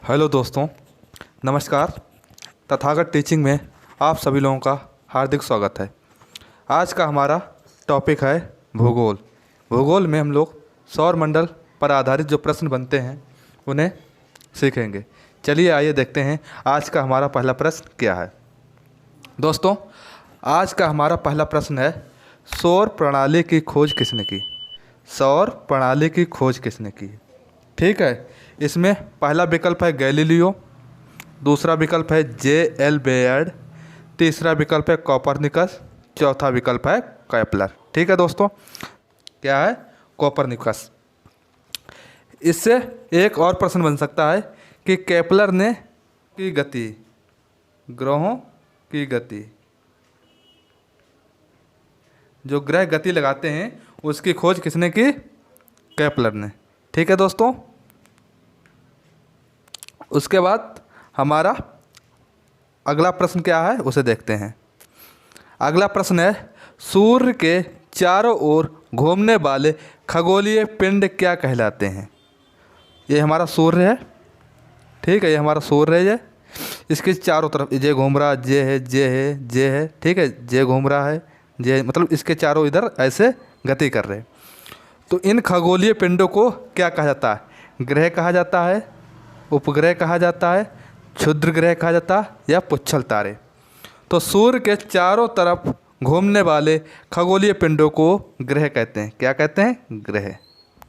Hello दोस्तों, नमस्कार। Tathagata teaching में आप सभी लोगों का हार्दिक स्वागत है। आज का हमारा टॉपिक है भूगोल। भूगोल में हम लोग सौर मंडल पर आधारित जो प्रश्न बनते हैं उन्हें सीखेंगे। चलिए आइए देखते हैं आज का हमारा पहला प्रश्न क्या है। दोस्तों, आज का हमारा पहला प्रश्न है, सौर प्रणाली की खोज किसने की? सौर प्रणाली की खोज किसने की? ठीक है, इसमें पहला विकल्प है गैलीलियो, दूसरा विकल्प है J.L. बेयर्ड, तीसरा विकल्प है कोपरनिकस, चौथा विकल्प है केपलर। ठीक है दोस्तों, क्या है? कोपरनिकस। इससे एक और प्रश्न बन सकता है कि केपलर ने की गति, ग्रहों की गति, जो ग्रह गति लगाते हैं उसकी खोज किसने की? केपलर ने। ठीक है दोस्तों, उसके बाद हमारा अगला प्रश्न क्या है उसे देखते हैं। अगला प्रश्न है, सूर्य के चारों ओर घूमने वाले खगोलीय पिंड क्या कहलाते हैं? ये हमारा सूर्य है। ठीक है, ये हमारा सूर्य है। ये इसके चारों तरफ जे घूम रहा, जे है, जे है, जे है। ठीक है, जे घूम रहा है, जे मतलब इसके चारों इधर ऐसे गति कर रहे हैं। तो इन खगोलीय पिंडों को क्या कहा जाता है? ग्रह कहा जाता है, उपग्रह कहा जाता है, क्षुद्र ग्रह कहा जाता है या पुच्छल तारे। तो सूर्य के चारों तरफ घूमने वाले खगोलीय पिंडों को ग्रह कहते हैं। क्या कहते हैं? ग्रह।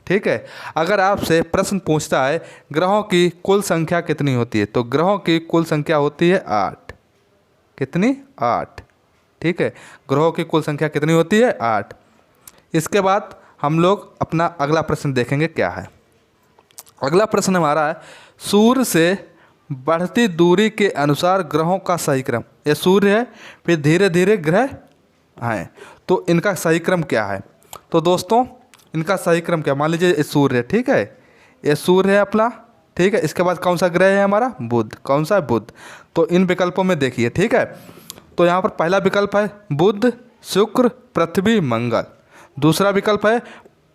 ठीक है, अगर आपसे प्रश्न पूछता है ग्रहों की कुल संख्या कितनी होती है, तो ग्रहों की कुल संख्या होती है 8। कितनी? 8। ठीक है, ग्रहों की कुल संख्या कितनी होती है? 8। इसके बाद हम लोग अपना अगला प्रश्न देखेंगे क्या है। अगला प्रश्न हमारा है, सूर्य से बढ़ती दूरी के अनुसार ग्रहों का सही क्रम। ये सूर्य है, फिर धीरे धीरे ग्रह हैं, तो इनका सही क्रम क्या है? तो दोस्तों, इनका सही क्रम क्या? मान लीजिए ये सूर्य है। ठीक है, ये सूर्य है अपना। ठीक है, इसके बाद कौन सा ग्रह है हमारा? बुध। कौन सा है? बुध। तो इन विकल्पों में देखिए। ठीक है, तो यहाँ पर पहला विकल्प है बुध, शुक्र, पृथ्वी, मंगल। दूसरा विकल्प है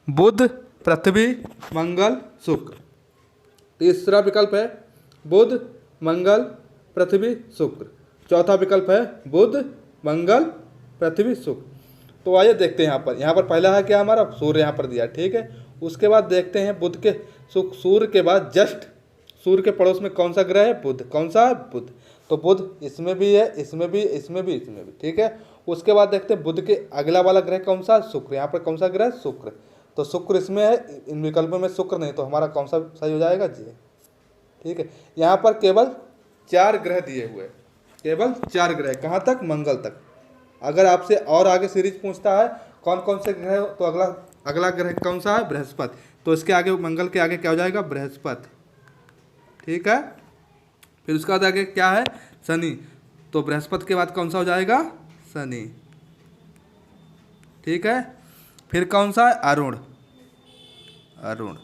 बुध, पृथ्वी, मंगल, शुक्र। तीसरा विकल्प है बुध, मंगल, पृथ्वी, शुक्र। चौथा विकल्प है बुध, मंगल, पृथ्वी, शुक्र। तो आइए देखते हैं यहाँ पर पहला है क्या हमारा? सूर्य यहाँ पर दिया। ठीक है, उसके बाद देखते हैं बुध के सूर्य के बाद जस्ट सूर्य के पड़ोस में कौन सा ग्रह है? बुध। कौन सा है? बुध। तो बुध इसमें भी है, इसमें भी, इसमें भी, इसमें भी। ठीक है, उसके बाद देखते हैं बुध के अगला वाला ग्रह कौन सा? शुक्र। यहाँ पर कौन सा ग्रह? शुक्र। तो शुक्र इसमें है, इन विकल्पों में शुक्र नहीं, तो हमारा कौन सा सही हो जाएगा? जी। ठीक है, यहाँ पर केवल 4 ग्रह दिए हुए, केवल 4 ग्रह। कहाँ तक? मंगल तक। अगर आपसे और आगे सीरीज पूछता है कौन कौन से ग्रह, तो अगला ग्रह कौन सा है? बृहस्पति। तो इसके आगे, मंगल के आगे क्या हो जाएगा? बृहस्पति। ठीक है, फिर उसके बाद आगे क्या है? शनि। तो बृहस्पति के बाद कौन सा हो जाएगा? शनि। ठीक है, फिर कौन सा है? अरुण। अरुण।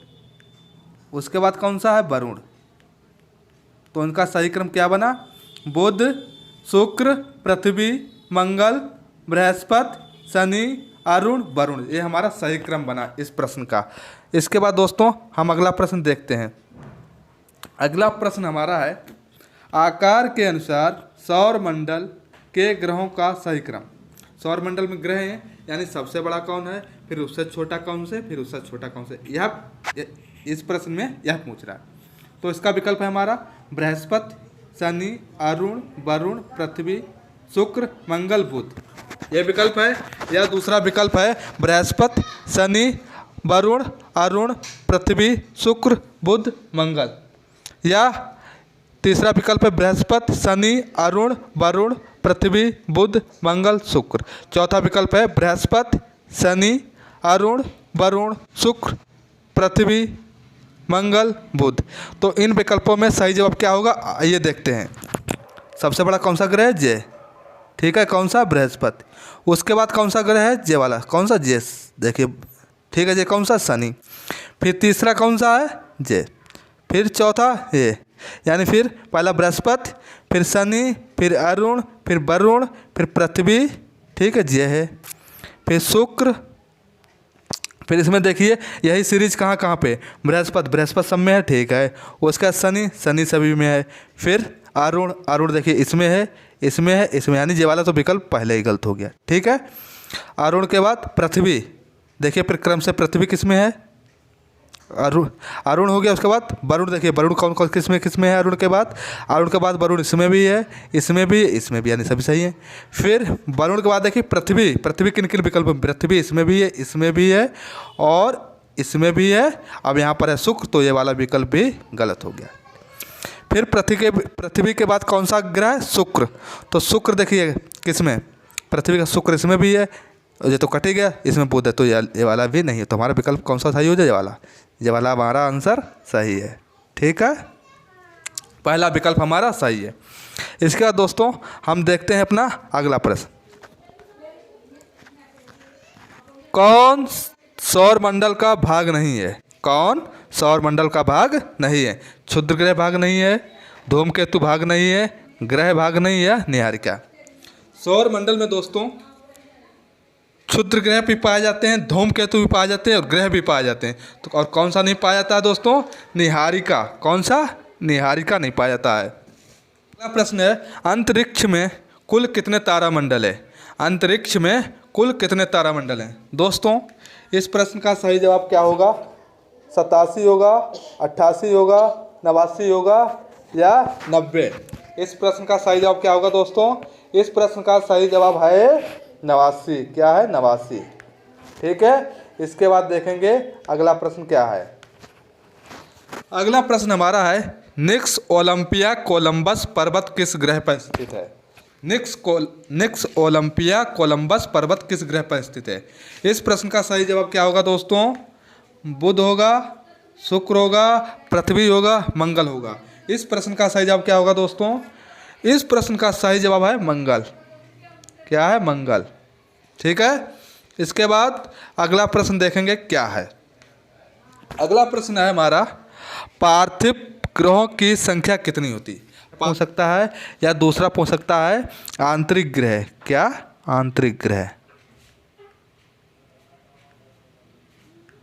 उसके बाद कौन सा है? वरुण। तो इनका सही क्रम क्या बना? बुध, शुक्र, पृथ्वी, मंगल, बृहस्पति, शनि, अरुण, वरुण। ये हमारा सही क्रम बना इस प्रश्न का। इसके बाद दोस्तों हम अगला प्रश्न देखते हैं। अगला प्रश्न हमारा है, आकार के अनुसार सौर मंडल के ग्रहों का सही क्रम। सौर मंडल में ग्रह हैं, यानी सबसे बड़ा कौन है, फिर उससे छोटा कौन से, फिर उससे छोटा कौन से, यह इस प्रश्न में यह पूछ रहा है। तो इसका विकल्प है हमारा बृहस्पति, शनि, अरुण, वरुण, पृथ्वी, शुक्र, मंगल, बुध। यह विकल्प है, या दूसरा विकल्प है बृहस्पति, शनि, वरुण, अरुण, पृथ्वी, शुक्र, बुध, मंगल। या तीसरा विकल्प है बृहस्पति, शनि, अरुण, वरुण, पृथ्वी, बुध, मंगल, शुक्र। चौथा विकल्प है बृहस्पति, शनि, अरुण, वरुण, शुक्र, पृथ्वी, मंगल, बुध। तो इन विकल्पों में सही जवाब क्या होगा, ये देखते हैं। सबसे बड़ा कौन सा ग्रह है? जे। ठीक है, कौन सा? बृहस्पति। उसके बाद कौन सा ग्रह है? जे वाला। कौन सा? जे। देखिए, ठीक है, जे कौन सा? शनि। फिर तीसरा कौन सा है? जे। फिर चौथा ये, यानी फिर पहला बृहस्पति, फिर शनि, फिर अरुण, फिर वरुण, फिर पृथ्वी। ठीक है, जे है। फिर शुक्र, फिर इसमें देखिए यही सीरीज कहाँ कहाँ पे, बृहस्पति सब में है, ठीक है। उसका शनि सभी में है। फिर अरुण देखिए इसमें है, यानी ये वाला तो विकल्प पहले ही गलत हो गया, ठीक है। अरुण के बाद पृथ्वी, देखिए फिर क्रम से पृथ्वी किस में है, अरुण हो गया। उसके बाद वरुण, देखिए वरुण कौन कौन किस में है, अरुण के बाद वरुण इसमें भी है, इसमें भी, यानी सभी सही है। फिर वरुण के बाद देखिए पृथ्वी किन किन विकल्प में, पृथ्वी इसमें भी है और इसमें भी है। अब यहाँ पर है शुक्र, तो ये वाला विकल्प भी गलत हो गया। फिर पृथ्वी के बाद कौन सा ग्रह है, शुक्र। तो शुक्र देखिए किस में, पृथ्वी का शुक्र इसमें भी है, ये तो कट ही गया, इसमें बुध है, तो ये वाला भी नहीं है। तो हमारा विकल्प कौन सा सही हो जाए, ये वाला हमारा आंसर सही है, ठीक है। पहला विकल्प हमारा सही है। इसके बाद दोस्तों हम देखते हैं अपना अगला प्रश्न। कौन सौर मंडल का भाग नहीं है, कौन सौर मंडल का भाग नहीं है। क्षुद्र ग्रह भाग नहीं है, धूमकेतु भाग नहीं है, ग्रह भाग नहीं है, नीहारिका। सौर मंडल में दोस्तों क्षुद्र ग्रह भी पाए जाते हैं, धूमकेतु भी पाए जाते हैं और ग्रह भी पाए जाते हैं। तो और कौन सा नहीं पाया जाता है दोस्तों, नीहारिका। कौन सा, नीहारिका नहीं पाया जाता है। अगला प्रश्न है, अंतरिक्ष में कुल कितने तारामंडल है। अंतरिक्ष में कुल कितने तारामंडल हैं। दोस्तों इस प्रश्न का सही जवाब क्या होगा, 87 होगा, 88 होगा, 89 होगा या 90। इस प्रश्न का सही जवाब क्या होगा दोस्तों, इस प्रश्न का सही जवाब है 89। क्या है, 89, ठीक है। इसके बाद देखेंगे अगला प्रश्न क्या है। अगला प्रश्न हमारा है, निक्स ओलंपिया कोलंबस पर्वत किस ग्रह पर स्थित है। निक्स ओलंपिया कोलंबस पर्वत किस ग्रह पर स्थित है। इस प्रश्न का सही जवाब क्या होगा दोस्तों, बुध होगा, शुक्र होगा, पृथ्वी होगा, मंगल होगा। इस प्रश्न का सही जवाब क्या होगा दोस्तों, इस प्रश्न का सही जवाब है मंगल। क्या है, मंगल, ठीक है। इसके बाद अगला प्रश्न देखेंगे क्या है। अगला प्रश्न है हमारा, पार्थिव ग्रहों की संख्या कितनी होती है। पूछ सकता है या दूसरा पूछ सकता है आंतरिक ग्रह। क्या, आंतरिक ग्रह,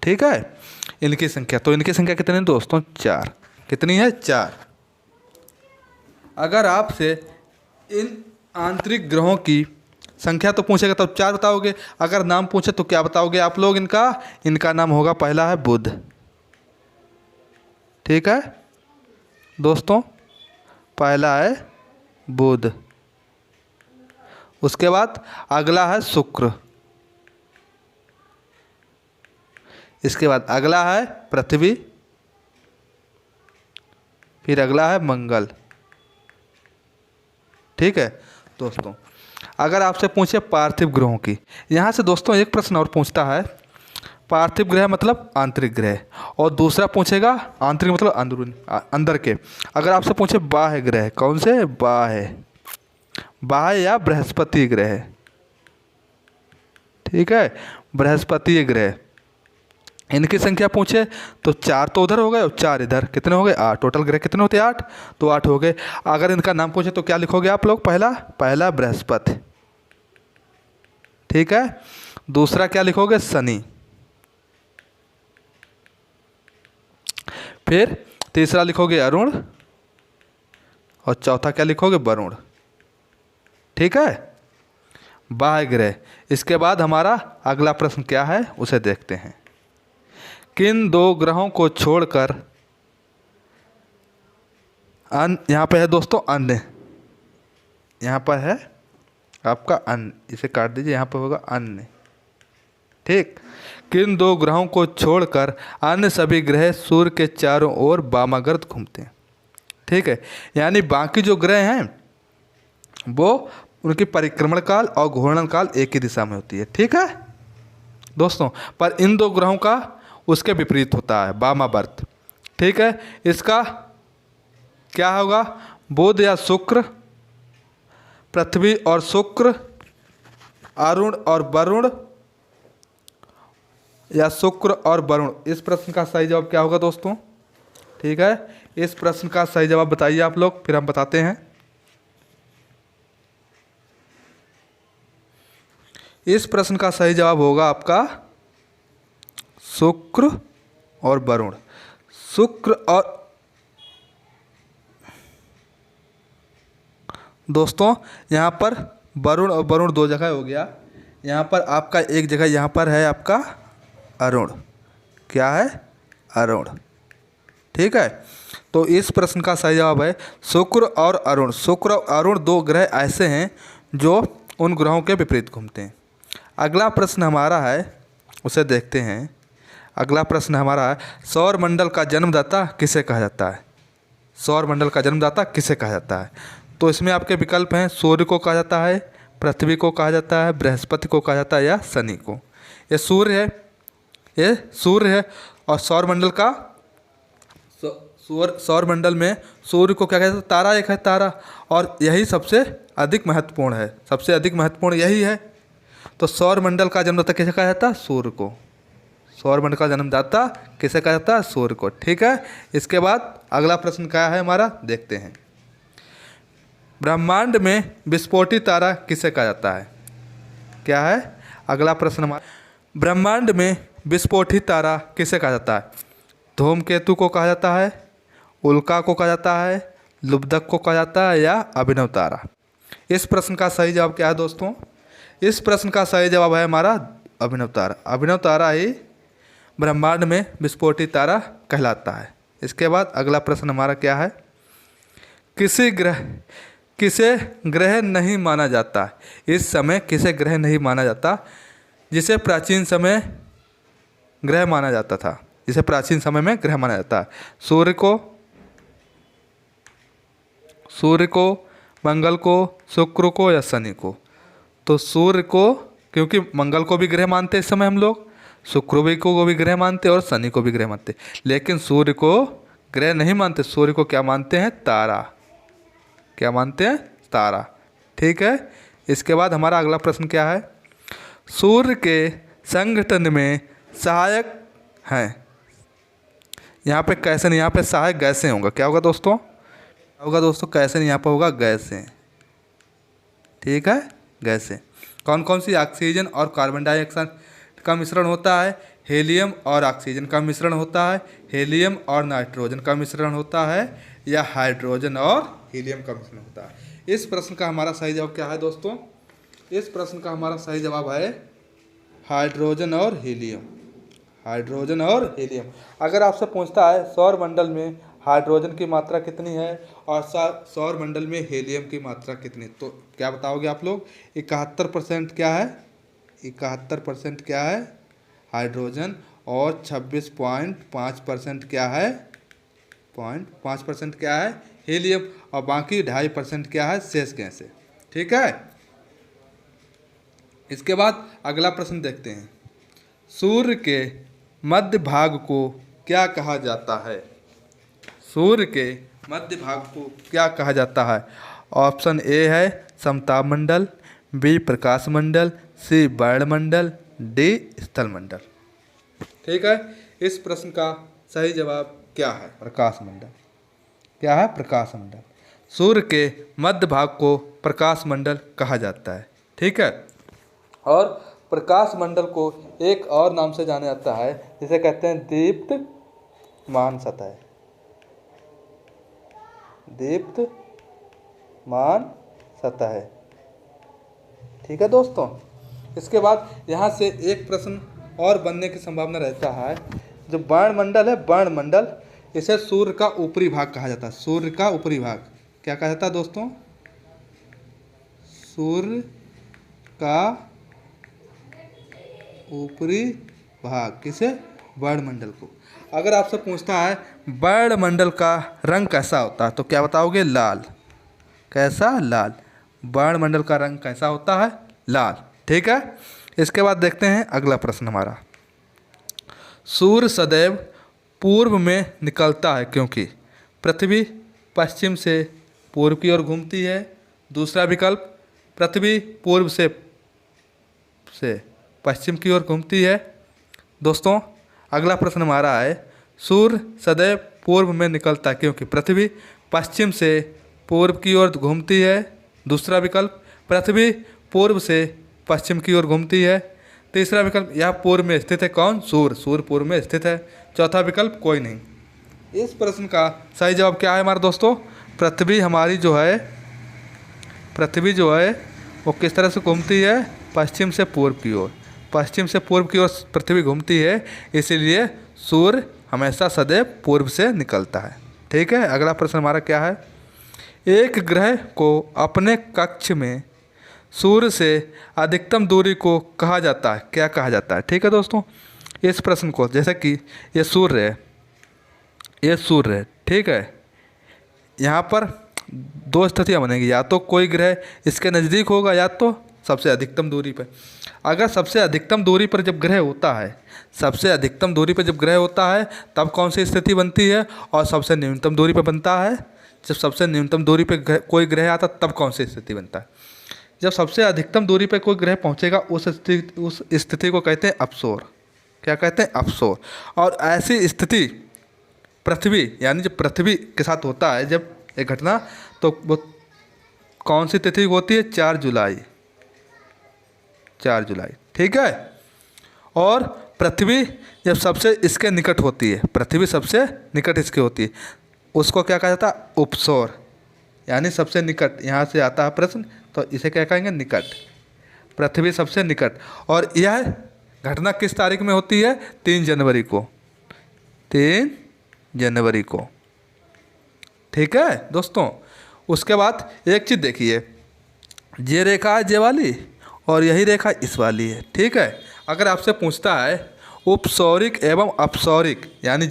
ठीक है। इनकी संख्या, तो इनकी संख्या कितनी है दोस्तों, 4। कितनी है, 4। अगर आपसे इन आंतरिक ग्रहों की संख्या तो पूछेगा तो 4 बताओगे, अगर नाम पूछे तो क्या बताओगे आप लोग, इनका नाम होगा, पहला है बुध, ठीक है दोस्तों, पहला है बुध। उसके बाद अगला है शुक्र, इसके बाद अगला है पृथ्वी, फिर अगला है मंगल, ठीक है दोस्तों। अगर आपसे पूछे पार्थिव ग्रहों की, यहाँ से दोस्तों एक प्रश्न और पूछता है, पार्थिव ग्रह मतलब आंतरिक ग्रह, और दूसरा पूछेगा आंतरिक मतलब अंदरूनी, अंदर के। अगर आपसे पूछे बाह्य ग्रह, कौन से, बाह्य या बृहस्पति ग्रह, ठीक है, बृहस्पति ग्रह। इनकी संख्या पूछे तो 4 तो उधर हो गए और 4 इधर, कितने हो गए, 8। टोटल ग्रह कितने होते हैं, 8, तो 8 हो गए। अगर इनका नाम पूछे तो क्या लिखोगे आप लोग, पहला बृहस्पति, ठीक है। दूसरा क्या लिखोगे, शनि। फिर तीसरा लिखोगे अरुण, और चौथा क्या लिखोगे, वरुण, ठीक है, बाह्य ग्रह। इसके बाद हमारा अगला प्रश्न क्या है उसे देखते हैं। किन 2 ग्रहों को छोड़कर यहाँ पे है दोस्तों अन्य, यहाँ पर है आपका अन्य, इसे काट दीजिए, यहाँ पर होगा अन्य, ठीक। किन 2 ग्रहों को छोड़कर अन्य सभी ग्रह सूर्य के चारों ओर वामावर्त घूमते हैं, ठीक है। यानी बाकी जो ग्रह हैं वो उनकी परिक्रमण काल और घूर्णन काल एक ही दिशा में होती है, ठीक है दोस्तों। पर इन 2 ग्रहों का उसके विपरीत होता है, वामावर्त, ठीक है। इसका क्या होगा, बुध या शुक्र, पृथ्वी और शुक्र, अरुण और वरुण, या शुक्र और वरुण। इस प्रश्न का सही जवाब क्या होगा दोस्तों, ठीक है। इस प्रश्न का सही जवाब बताइए आप लोग, फिर हम बताते हैं। इस प्रश्न का सही जवाब होगा आपका शुक्र और वरुण। शुक्र और दोस्तों यहाँ पर वरुण और वरुण दो जगह हो गया। यहाँ पर आपका एक जगह यहाँ पर है आपका अरुण। क्या है? अरुण। ठीक है, तो इस प्रश्न का सही जवाब है शुक्र और अरुण। शुक्र और अरुण दो ग्रह ऐसे हैं जो उन ग्रहों के विपरीत घूमते हैं। अगला प्रश्न हमारा है, उसे देखते हैं। अगला प्रश्न हमारा है, सौर मंडल का जन्मदाता किसे कहा जाता है? सौर मंडल का जन्मदाता किसे कहा जाता है? तो इसमें आपके विकल्प हैं, सूर्य को कहा जाता है, पृथ्वी को कहा जाता है, बृहस्पति को कहा जाता है या शनि को। ये सूर्य है, ये सूर्य है। और सौर मंडल का सौर मंडल में सूर्य को क्या कहते हैं? तारा एक है, तारा। और यही सबसे अधिक महत्वपूर्ण है, सबसे अधिक महत्वपूर्ण यही है। तो सौर मंडल का जन्मदाता किसे कहा जाता है? सूर्य को। सौर मंडल का जन्मदाता किसे कहा जाता है? सूर्य को। ठीक है, इसके बाद अगला प्रश्न क्या है हमारा, देखते हैं। ब्रह्मांड में विस्फोटी तारा किसे कहा जाता है? क्या है अगला प्रश्न हमारा? ब्रह्मांड में विस्फोटी तारा किसे कहा जाता है? धूमकेतु को कहा जाता है, उल्का को कहा जाता है, लुब्धक को कहा जाता है या अभिनव तारा? इस प्रश्न का सही जवाब क्या है दोस्तों? इस प्रश्न का सही जवाब है हमारा अभिनव तारा। अभिनव तारा ही ब्रह्मांड में विस्फोटी तारा कहलाता है। इसके बाद अगला प्रश्न हमारा क्या है? किसे ग्रह नहीं माना जाता? इस समय किसे ग्रह नहीं माना जाता जिसे प्राचीन समय ग्रह माना जाता था? जिसे प्राचीन समय में ग्रह माना जाता है। सूर्य को, मंगल को, शुक्र को या शनि को? तो सूर्य को, क्योंकि मंगल को भी ग्रह मानते इस समय हम लोग, शुक्र भी को भी ग्रह मानते और शनि को भी ग्रह मानते, लेकिन सूर्य को ग्रह नहीं मानते। सूर्य को क्या मानते हैं? तारा। क्या मानते हैं? तारा। ठीक है, इसके बाद हमारा अगला प्रश्न क्या है? सूर्य के संगठन में सहायक हैं, यहाँ पे कैसे नहीं, यहाँ पे सहायक गैसें होगा। क्या होगा दोस्तों? होगा दोस्तों कैसे नहीं, यहाँ पर होगा गैसें। ठीक है, गैसें कौन कौन सी? ऑक्सीजन और कार्बन डाइऑक्साइड का मिश्रण होता है, हीलियम और ऑक्सीजन का मिश्रण होता है, हीलियम और नाइट्रोजन का मिश्रण होता है या हाइड्रोजन और हीलियम का मिश्रण होता है? इस प्रश्न का हमारा सही जवाब क्या है दोस्तों? इस प्रश्न का हमारा सही जवाब है हाइड्रोजन और हीलियम। हाइड्रोजन और हीलियम। अगर आपसे पूछता है सौर मंडल में हाइड्रोजन की मात्रा कितनी है और सौर मंडल में हीलियम की मात्रा कितनी, तो क्या बताओगे आप लोग? 71% क्या है? 71% क्या है? हाइड्रोजन। और 26.5% क्या है? 0.5% क्या है? हीलियम। और बाकी 2.5% क्या है? शेष गैस है। ठीक है, इसके बाद अगला प्रश्न देखते हैं। सूर्य के मध्य भाग को क्या कहा जाता है? सूर्य के मध्य भाग को क्या कहा जाता है? ऑप्शन ए है समताप मंडल, बी प्रकाश मंडल, सी वायुमंडल, डी स्थल मंडल। ठीक है, इस प्रश्न का सही जवाब क्या है? प्रकाश मंडल। क्या है? प्रकाश मंडल। सूर्य के मध्य भाग को प्रकाश मंडल कहा जाता है। ठीक है, और प्रकाश मंडल को एक और नाम से जाना जाता है जिसे कहते हैं दीप्तमान सतह। दीप्तमान सतह। ठीक है दोस्तों, इसके बाद यहाँ से एक प्रश्न और बनने की संभावना रहता है। जो वायुमंडल है, वायुमंडल, इसे सूर्य का ऊपरी भाग कहा जाता है। सूर्य का ऊपरी भाग क्या कहा जाता है दोस्तों? सूर्य का ऊपरी भाग। किसे? वायुमंडल को। अगर आपसे पूछता है वायुमंडल का रंग कैसा होता है, तो क्या बताओगे? लाल। कैसा? लाल। वायुमंडल का रंग कैसा होता है? लाल। ठीक है, इसके बाद देखते हैं अगला प्रश्न हमारा। सूर्य सदैव पूर्व में निकलता है क्योंकि पृथ्वी पश्चिम से पूर्व की ओर घूमती है। दूसरा विकल्प, पृथ्वी पूर्व से पश्चिम की ओर घूमती है। दोस्तों अगला प्रश्न हमारा है, सूर्य सदैव पूर्व में निकलता है क्योंकि पृथ्वी पश्चिम से पूर्व की ओर घूमती है। दूसरा विकल्प, पृथ्वी पूर्व से पश्चिम की ओर घूमती है। तीसरा विकल्प, यह पूर्व में स्थित है कौन? सूर्य। सूर्य पूर्व में स्थित है। चौथा विकल्प, कोई नहीं। इस प्रश्न का सही जवाब क्या है हमारे दोस्तों? पृथ्वी हमारी जो है, पृथ्वी जो है वो किस तरह से घूमती है? पश्चिम से पूर्व की ओर। पश्चिम से पूर्व की ओर पृथ्वी घूमती है, इसीलिए सूर्य हमेशा सदैव पूर्व से निकलता है। ठीक है, अगला प्रश्न हमारा क्या है? एक ग्रह को अपने कक्ष में सूर्य से अधिकतम दूरी को कहा जाता है, क्या कहा जाता है? ठीक है दोस्तों, इस प्रश्न को, जैसे कि ये सूर्य है, ये सूर्य है, ठीक है, यहाँ पर दो स्थितियाँ बनेगी, या तो कोई ग्रह इसके नज़दीक होगा या तो सबसे अधिकतम दूरी पर। अगर सबसे अधिकतम दूरी पर जब ग्रह होता है, सबसे अधिकतम दूरी पर जब ग्रह होता है तब कौन सी स्थिति बनती है? और सबसे न्यूनतम दूरी पर बनता है, जब सबसे न्यूनतम दूरी पर कोई ग्रह आता तब कौन सी स्थिति बनता है? जब सबसे अधिकतम दूरी पर कोई ग्रह पहुंचेगा उस स्थिति को कहते हैं अपसौर। क्या कहते हैं? अपसौर। और ऐसी स्थिति पृथ्वी, यानी जब पृथ्वी के साथ होता है जब एक घटना, तो वो कौन सी तिथि होती है? 4 जुलाई। 4 जुलाई, ठीक है। और पृथ्वी जब सबसे इसके निकट होती है, पृथ्वी सबसे निकट इसके होती है, उसको क्या कहा जाता है? उपसौर, यानी सबसे निकट। यहाँ से आता है प्रश्न, तो इसे क्या कहेंगे? निकट। पृथ्वी सबसे निकट। और यह घटना किस तारीख में होती है? 3 जनवरी को। 3 जनवरी को, ठीक है दोस्तों। उसके बाद एक चीज़ देखिए, ये रेखा है ये वाली और यही रेखा इस वाली है, ठीक है। अगर आपसे पूछता है उपसौरिक एवं अपसौरिक, यानी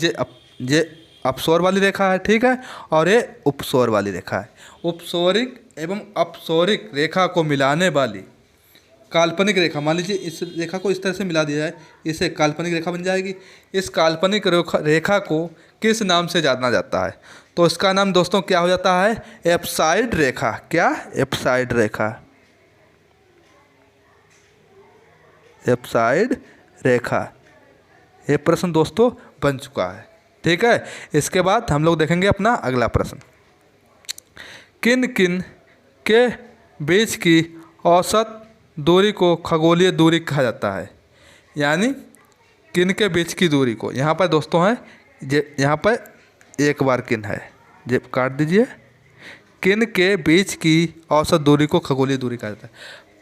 ये अपसौर वाली रेखा है, ठीक है, और ये उपसौर वाली रेखा है। उपसौरिक एवं अपसौरिक रेखा को मिलाने वाली काल्पनिक रेखा, मान लीजिए इस रेखा को इस तरह से मिला दिया जाए, इसे काल्पनिक रेखा बन जाएगी। इस काल्पनिक रेखा को किस नाम से जाना जाता है? तो इसका नाम दोस्तों क्या हो जाता है? एप्साइड रेखा। क्या? एप्साइड रेखा। एप्साइड रेखा। ये प्रश्न दोस्तों बन चुका है, ठीक है। इसके बाद हम लोग देखेंगे अपना अगला प्रश्न। किन किन के बीच की औसत दूरी को खगोलीय दूरी कहा जाता है? यानी किन के बीच की दूरी को, यहाँ पर दोस्तों है, यहाँ पर एक बार किन है, ये काट दीजिए। किन के बीच की औसत दूरी को खगोलीय दूरी कहा जाता है?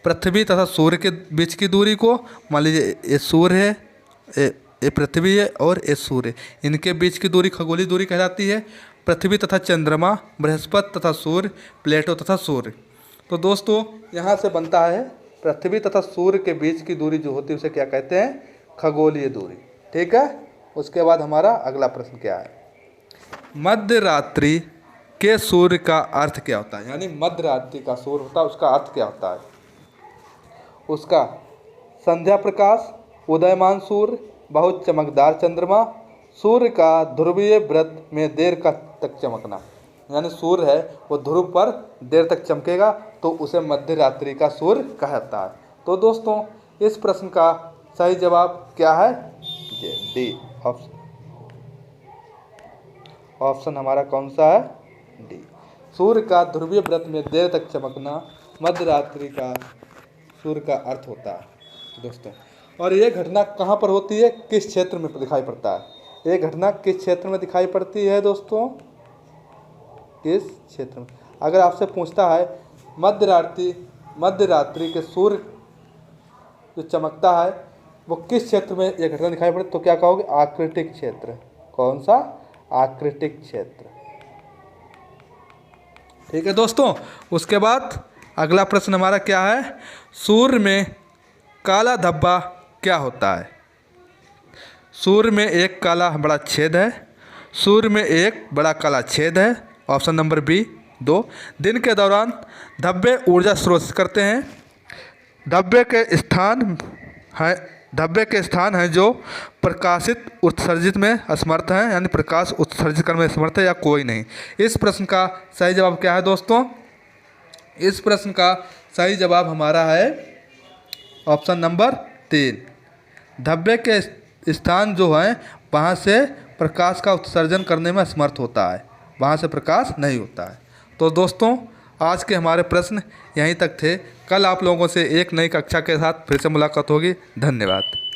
पृथ्वी तथा सूर्य के बीच की दूरी को, मान लीजिए ये सूर्य है, ये पृथ्वी है और ये सूर्य, इनके बीच की दूरी खगोलीय दूरी कहलाती है। पृथ्वी तथा चंद्रमा, बृहस्पति तथा सूर्य, प्लेटो तथा सूर्य। तो दोस्तों यहाँ से बनता है पृथ्वी तथा सूर्य के बीच की दूरी जो होती है उसे क्या कहते हैं? खगोलीय दूरी, ठीक है। उसके बाद हमारा अगला प्रश्न क्या है? मध्य रात्रि के सूर्य का अर्थ क्या होता है? यानी मध्य रात्रि का सूर्य होता है, उसका अर्थ क्या होता है? उसका संध्या प्रकाश, उदयमान सूर्य, बहुत चमकदार चंद्रमा, सूर्य का ध्रुवीय व्रत में देर तक चमकना। यानी सूर्य है वो ध्रुव पर देर तक चमकेगा तो उसे मध्य रात्रि का सूर्य कहता है। तो दोस्तों इस प्रश्न का सही जवाब क्या है? ये डी ऑप्शन हमारा कौन सा है? डी। सूर्य का ध्रुवीय व्रत में देर तक चमकना मध्य रात्रि का सूर्य का अर्थ होता है दोस्तों। और ये घटना कहाँ पर होती है? किस क्षेत्र में दिखाई पड़ता है? ये घटना किस क्षेत्र में दिखाई पड़ती है दोस्तों? किस क्षेत्र में? अगर आपसे पूछता है मध्य रात्रि के सूर्य जो चमकता है वो किस क्षेत्र में यह घटना दिखाई पड़ती, तो क्या कहोगे? आकृतिक क्षेत्र। कौन सा? आकृतिक क्षेत्र, ठीक है दोस्तों। उसके बाद अगला प्रश्न हमारा क्या है? सूर्य में काला धब्बा क्या होता है? सूर्य में एक काला बड़ा छेद है। सूर्य में एक बड़ा काला छेद है। Option number B 2। दिन के दौरान धब्बे ऊर्जा स्रोत करते हैं। धब्बे के स्थान हैं जो प्रकाशित उत्सर्जित में असमर्थ हैं, यानी प्रकाश उत्सर्जित करने में असमर्थ है, या कोई नहीं। इस प्रश्न का सही जवाब क्या है दोस्तों? इस प्रश्न का सही जवाब हमारा है ऑप्शन नंबर 3। धब्बे के स्थान जो हैं वहाँ से प्रकाश का उत्सर्जन करने में असमर्थ होता है, वहाँ से प्रकाश नहीं होता है। तो दोस्तों आज के हमारे प्रश्न यहीं तक थे। कल आप लोगों से एक नई कक्षा के साथ फिर से मुलाकात होगी। धन्यवाद।